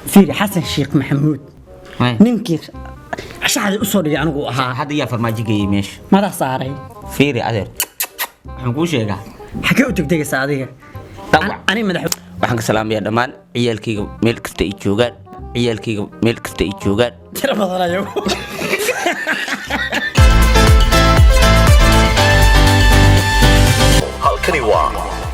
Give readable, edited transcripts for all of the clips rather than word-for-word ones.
فيري حسن الشيخ محمود نمكي عشان أصور يعني وها هذا يا فرماجي جاي ماشي ماذا صاري فيري عذر حنقول شيء حكيتك دقيقة سعادية أنا مدح waxaan ka salaamayaa dhammaan ciyaalkayga meel kasta ay joogaan tira badanayo halkani waa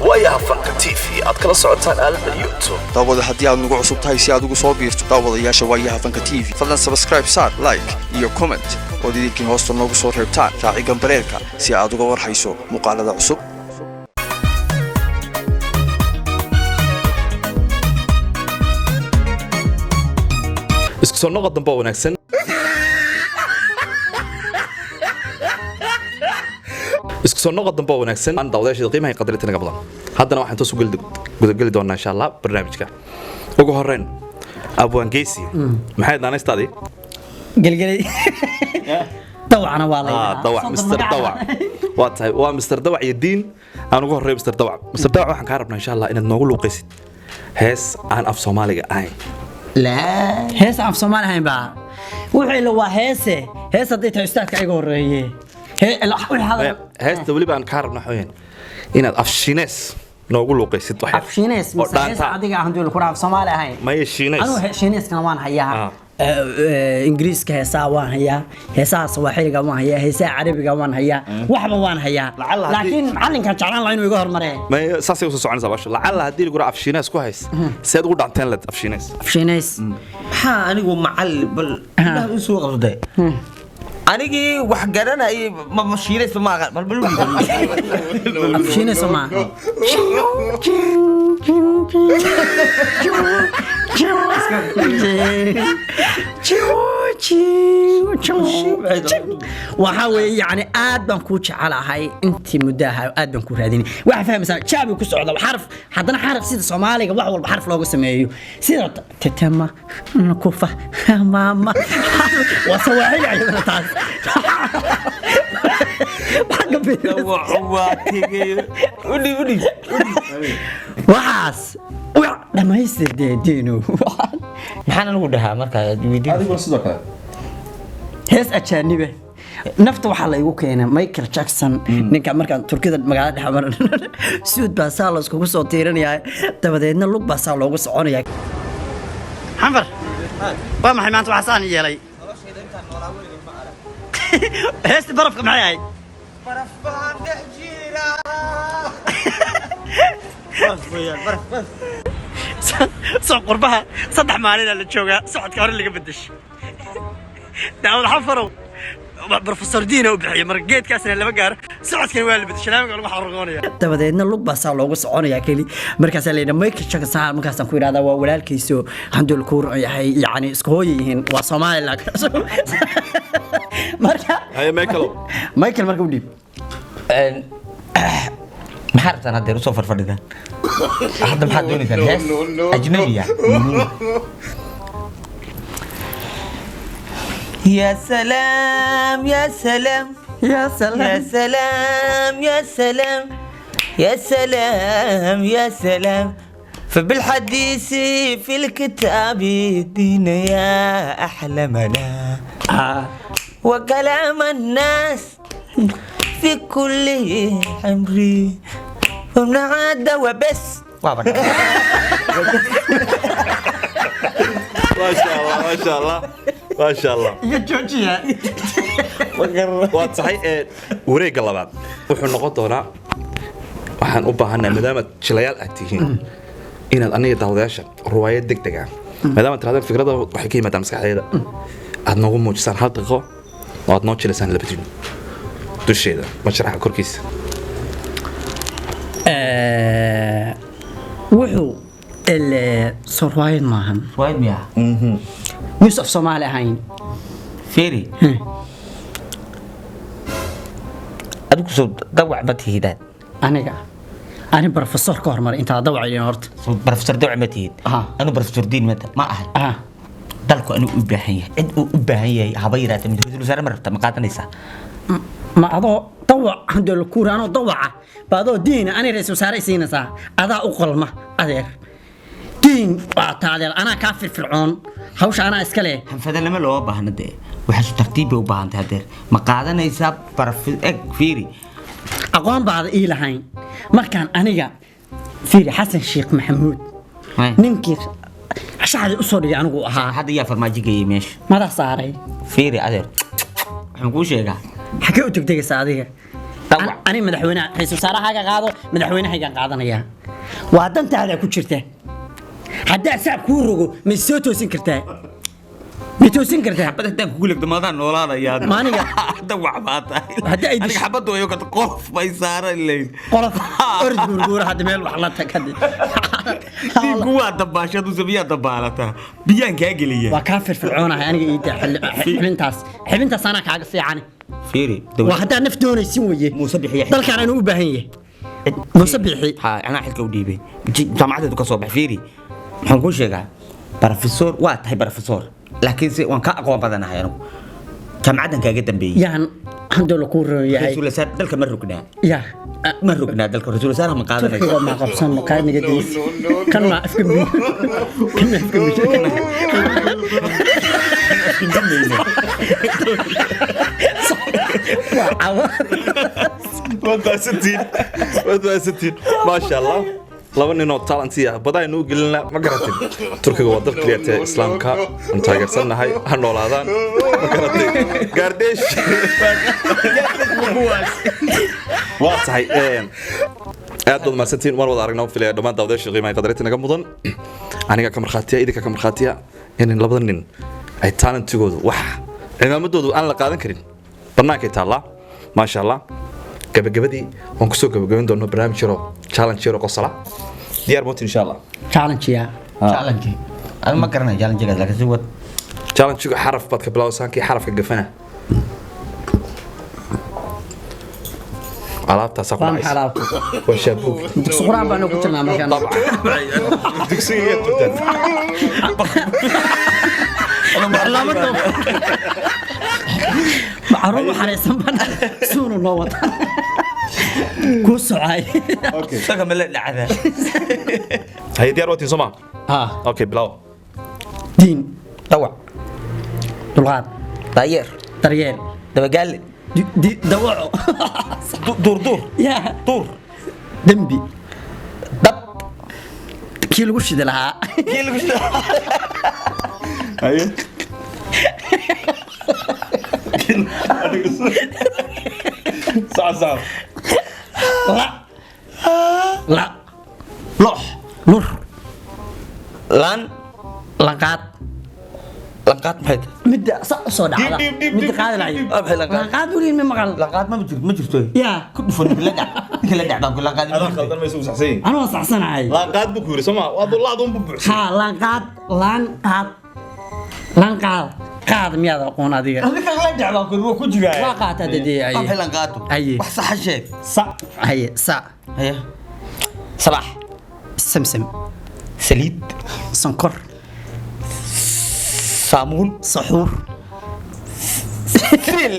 waayaha fanka TV aad kala socotaan aalada YouTube daawada haddii aad nagu cusub tahay si aad ugu soo biirto daawadayaasha waayaha fanka TV fadlan subscribe saar like iyo comment oo idinkiin hoosta noogu soo reebtaan raaci gambareelka si aad uga warhayso muuqaalada cusub isku soo noqod dambe wanaagsan aan daawadayaasha qiimaha qadarinta naga badan haddana waxaan toos gudagali doonaa insha Allah barnaamijka ugu horeyn abwaan geesi maxay daanaystaadi gelgelay dawacna waa la dawac Mr. Dawac waa tahay waa Mr. Dawac iyo diin aan ugu horeey Mr. Dawac waxaan ka rabnaa insha Allah inaad noogu luuqaysid hees aan af Soomaaliga ahayn لا هيس عم سومالي هاي بقى وحي لو هيسه هيسه ديت استاذك ايغو هريه هي heesta waliba aan ka rabnaa xooyeen inaad af Shiinees noogu luuqaysid waxa af Shiinees hees adiga aan dul ku raaf Soomaali ahayn ma ay Shiinees anu Shiinees kana waan hayaa ingiriiska heesaa waan hayaa heesaa Soomaaliga waan hayaa heesaa Carabiga waan hayaa waxba waan hayaa laakiin macalinka jeclaan la inuu iga hormaree ma saasay u soconaysaa baasha lacala hadii lagu af Shiinees ku hays seed ugu dhaanteen lad af Shiinees ha anigu macal bal u soo qabsaday anigii wax garanay ma shiineys ma aqal bal af Shiinees ma waxa weeye yani aad baan ku jecelahay intii muddaha aad baan ku raadinay waxa fahamsan jaabi ku socda xarf haddana xarf sida Soomaaliga wax walba xarf looga sameeyo sida tatama kufa mama wasawaaxil ayadana taas waxaas dhamaystirday diino maxaan lagu dhahaa marka adigu sidoo kale hees ajaanibe nafta waxa la igu keenay Michael Jackson ninka markaan Turkida magaalada dhexmar suud baa saal isku soo tiiranaya dabadeedna lug baa saal loogu soconaya xambar waa maxay maanta waxa saan yeelay hees barafka maxay ahay baraf baan dhex jira baraf soo qurbaha saddex maalin la joogaa socodka hore laga bedesh daawad xafarow بروفيسور دينا وبحي مرقيت كاسنا لما قار سعد كان والد بدشلام قال waxa roqoonaya dabadeedna lug baa saa loogu soconaya kali markaas leeyna Michael Jackson markaas aan ku yiraahdaa waa walaalkiiso handul ku yahay yaani isku hooyihiin waa Soomaaliland marka hay Michael marka u dhib maxartan hadda soo farfadhida hadda maxaad doonaysaa hees ajnabiya يا سلام يا سلام يا سلام يا سلام يا سلام يا سلام يا سلام فبالحديث في الكتاب دين يا أحلى منا وكلام الناس في كل عمري ومن عاد وبس ما شاء الله يا جوجيا waa tahay wareega labaad wuxuu noqon doonaa waxaan u baahanaa maadaama jilayaal aad tihiin inaad aniga daawadayaasha ruwaayad degdeg ah maadaama tiraahdo fikrada waxay ka yimaadaan maskaxdeeda aad noogu muujisaan hal daqiiqo oo aad noo jilaysaan labadiin dusheeda mashraxa korkiisa wuxuu الصرايد maahan وايد مياه يوسف Soomaali ahayn فيري أدوك سو دوع متهيدات أنا بروفيسور كهرمر أنت دوع لي نورت بروفيسور دوع متهيد أنا بروفيسور دين متى ما أحد دالكو أنا أباهية أباهية هبيرات من دول وزارة مرة مقاطع نسا ما أضو دوع عند الكورة أنا دوعة بعضو دين أنا رئيس وزراء سينسا أضع أقل ما أدير diin waa taadeel anaa kaa firfircoon hawsha anaa iska leh hanfada lama loo baahna dee waxaas tartiib bay u baahantahay hadeer ma qaadanaysaa eg fiiri aqoon baada ii lahayn markaan aniga fiiri xasan sheekh maxamuud ninkii shacdi u soo dhigay anigu ahaa hadda yaa farmaajo geeyey meesha madax saaray fiiri adeer waxaan kuu sheegaa xagee u tegtegaysa adiga ani madaxweynaha ra'iisul wasaarahaaga qaado madaxweynahayga qaadanaya waa dantaada ku jirta haddaa saab kuu rogo ma soo toosin kartaa ma toosin kartaa xabad haddaan kugu legdo maadaan noolaanayaa maaniga hadda waxbaa tahay Haddii ay aniga xabadda wayo kata qolof bay saaran leyd qolof orod gurguura hadda meel wax la tagad diinku waa dabaashadu sabiyaa dabaalataa biyaan kaa geliya waa kaa firfircoonahay aniga iida xibintaas anaa kaaga fiican fiiri waa haddaa naf doonaysin weye Muuse bixiye dalkaan inuu u baahan yahay Muuse bixi ha anaa xilka u dhiibay jaamacadeedu ka soo bax fiiri waxaan kuu sheegaa barofesor waa tahay barofesor laakiin se waan ka aqoon badanahay anigu jaamacadan kaaga dambeeyey yaan handoo la kuu roon yahay raiisul wasaar dalka ma rognaa yaa ma rognaa dalka raiisul wasaaraha ma qaadanayso turkiga ma qabsano kaa nigadiis kan ma afka mi kan ma afka mi waa cawa wadaasantiin maasha allah laba ninoo talanti ah badaynu u gelina ma garatin turkiga waa dal keliya tee islaamka aan taageersannahay ha noolaadaan ma garatin gaardheesh waa tahay aad baad mahadsantiin waan wada aragnaa filaya dhammaan daawadayaasha qiimaha qadarinta naga mudan aniga ka markhaatiya idinka ka markhaatiya in labada nin ay talantigoodu wax cimaamadoodu aan la qaadan karin bannaankay taallaa maasha allah gabagabadii waan kusoo gabagabayn doonno barnaamij yaro challenge yaro qosala diyaar mootin insha allah challenge ya challenge aan ma garanay challenge gaas laakiin si wad challenge-ga xaraf baad ka bilowsaan kii xarafka gafana alaabtaas ku waan dhacaysa xalaabto waa shaabuug dugsi quraan baan ku jirnaa markaan dugsiga tutan labada macruuf xareysan baan suunu loo wada ku socay saga mala dhacda hay diyaar mootin soma ha okay bilow diin dawac dulqaad dayeer daryeel dabagaale dawaco dur yaa dur dembi dab kii lagu shidi lahaa kii lagu haye صعب la lox lur lan lanqaad lanqaad maxay tahay midda sa soo dhacda midda qaadi lahayd maxay lanqaad lanqaad weli ma maqal lanqaad ma jirto yaa ku dhufan la dhac baan ku lanqaad khaldan ma isugu saxsan anoo saxsanahay lanqaad buu ku yiri soma waa dullaad un buu ha lanqaad qaad miyaad aqoon adiga adika la dhac baan ku jiraa waa qaata dadii ay maxay lanqaadu Aye. wax sax sheeg sa ay sa haya salax samsam saliid sonkor saamuun saxuur fil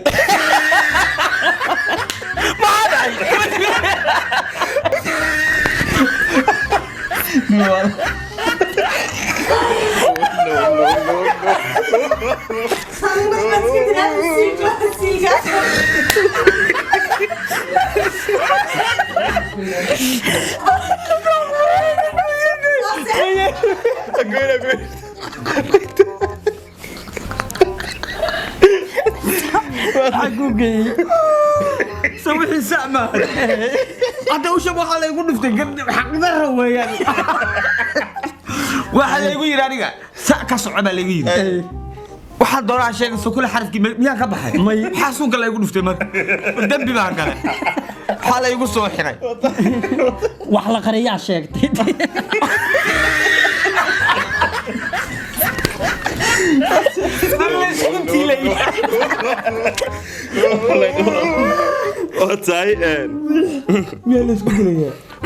سوي سامة hadda u shab waxa la igu dhuftay xaqdara weeyaan waxa la igu yiri aniga sa ka soco baa la igu yiri waxa doonaa sheegay soo kula xarafkii miyaa ka baxay May. xasuunka la igu dhuftay mar dambi baa kale waxa la igu soo xiray wax la qariyaa sheegtay tahay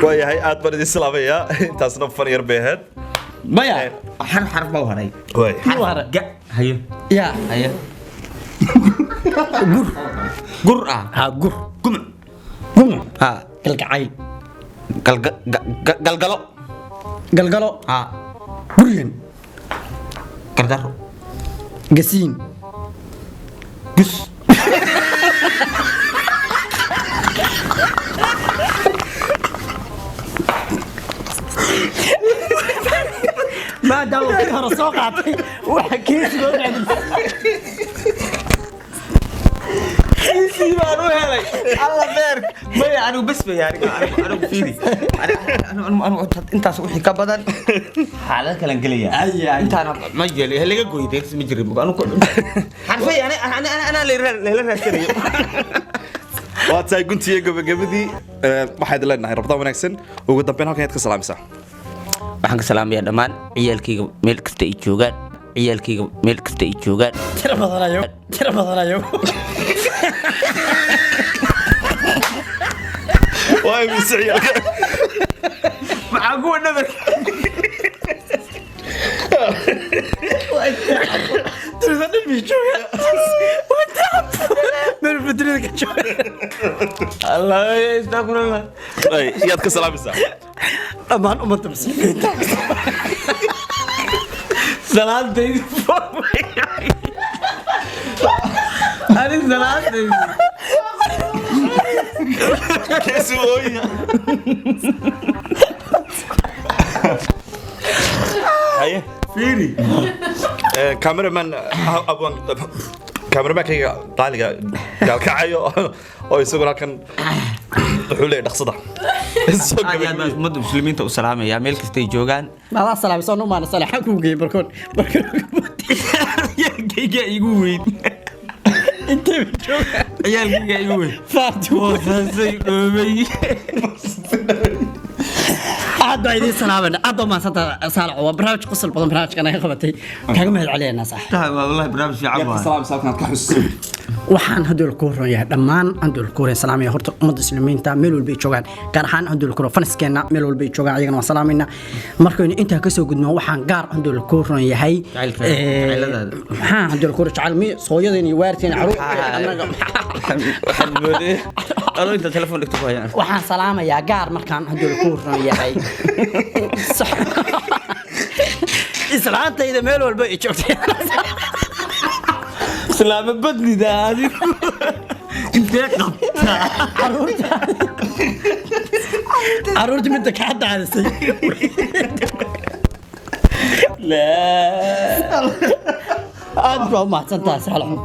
waayahay aad baan idin salaamayaa intaasna fan yar bay ahayd maya xarf baa haray waay ga hayo يا hayo قر gur ah ها قر gum قم ha القعيل galgalo قلقلو ha gurigan Gardaro. gasiin Gus. maadaama kii hore soo qaatay waxa kiis loo celin Kiisii baan u helay. Alla beer. Maya anigu bas bay anigu fiiri. Anigu intaas wixii ka badan xaalad kale galaya. Intaan ma yeelay halaga gooyay ma jirin. Anigu xarfay ana la raasanayo. waa tahay guntiga gabagabadii waxaad leenahay rabdaan wanaagsan ugu dambeyn halkan aad ka salaamaysaa waxaan ka salaamayaa dhammaan ciyaalkayga meel kasta ay joogaan tira badanayo waa imisa ciyaalka maxaa kuwa nabar tira dhimi jooga meel bedrida ka jooga Allah astaghfirullah yaad ka salaamaysaa dhammaan ummadda muslimiinta salaadaydi ani salaadaydi keesi ooya haye fiiri cameraman kameramankayga qaaliga gaalkacayo oo isaguna halkan wuxuu leeyahay dhaqsada ummadda muslimiinta u salaamaya meel kastay joogaan maadaa salaamay soo numaana salaxa ku geey barkoon ciyaalkayga igu weyn intee jooga ciyaalkayga igu weyn faati waasay dhoobay aad baa idiin salaamayna aad baa mahadsanta saalaco waa barnaamij qosol badan barnaamijkan ay qabatay kaaga mahad celiyanaa sax wallahi barnaamij fiican yaad ka salaamaysaa halkan aad ka xusuusin waxaan haddii ku horeeyaa dhammaan haddii ku horeeyaa salaamaya horta ummadda muslimiinta meel walba ay joogaan gaar ahaan haddii ku horeeyaa faniskeena meel walba ay joogaan ayagana waan salaamayna markaynu intaa ka soo gudbno waxaan gaar haddii ku horeeyahay maxaa haddii ku horeeyaa jacayl mi sooyadeen iyo waarteen caruur inta telefoon dhigto ku hayaan waxaan salaamayaa gaar markaan haddii ku horeeyahay islaantayda meel walba ay joogtay islaama badnida adigu intee qabtaa caruurta midda kaa daadisay aad baa u mahadsantaha saalaxo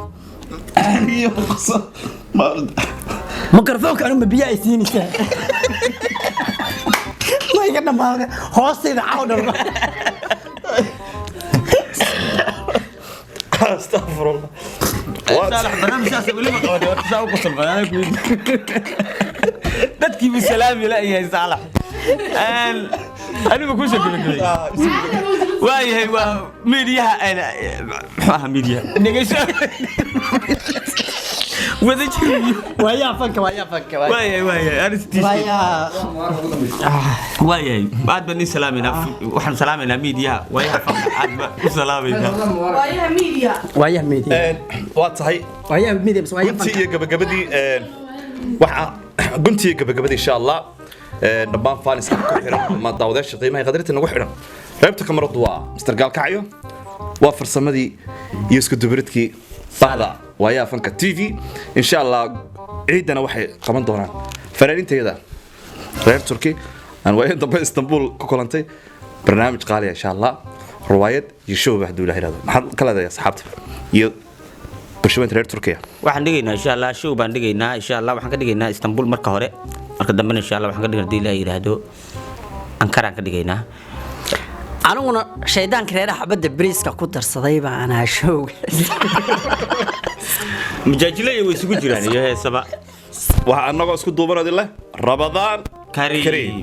mikrofoonka anuma biyo ay siinaysaa ma iga dhammaada hoostayda cawdhalba astagfirullah صالح برنامجkaas wali ma qabanay waa tasaa ku salbaa ku dadkii bi salaam ila yahay صالح anigu ku soo gabagabay waayahay waa meediyaha maxaa meediyaha dhageyso wada jiri waayaa fanka waayahay aristiis waayahay baad bani salaamina waxaan salaamayna meediyaha waayaha fanka aad ba u salaamayna waayaa meediya waa tahay waayaa meediya bas waayaa gunti iyo gabagabadii waxa gunti iyo gabagabadii insha Allah dhammaan faaniska ku xiran ma daawadaasha qiimaha qadarinta nagu xiran qaybta kamaradu waa Mr. Gaalkacyo waa farsamadii iyo isku dubaridkii baada waayaa fanka TV insha Allah ciidana waxay qaban doonaan fanaaniinteeda reer Turki aan waayeen dambe Istanbul ku kulantay barnaamij qaali insha Allah riwaayad iyo show bahdu ilaahay raado maxad kala leeyahay asxaabta iyo bulshada reer Turkiya waxaan dhigaynaa insha Allah show baan dhigaynaa insha Allah waxaan ka dhigaynaa Istanbul marka hore marka dambe insha Allah waxaan ka dhigaynaa Ilaahay yiraahdo Ankara ka dhigaynaa aniguna shaydaanka reeraha xabada bariiska ku darsaday baa anaa show mujaajilay way isugu jiraan iyo heesaba waxa anagoo isku duubanad leh Ramadaan Kareem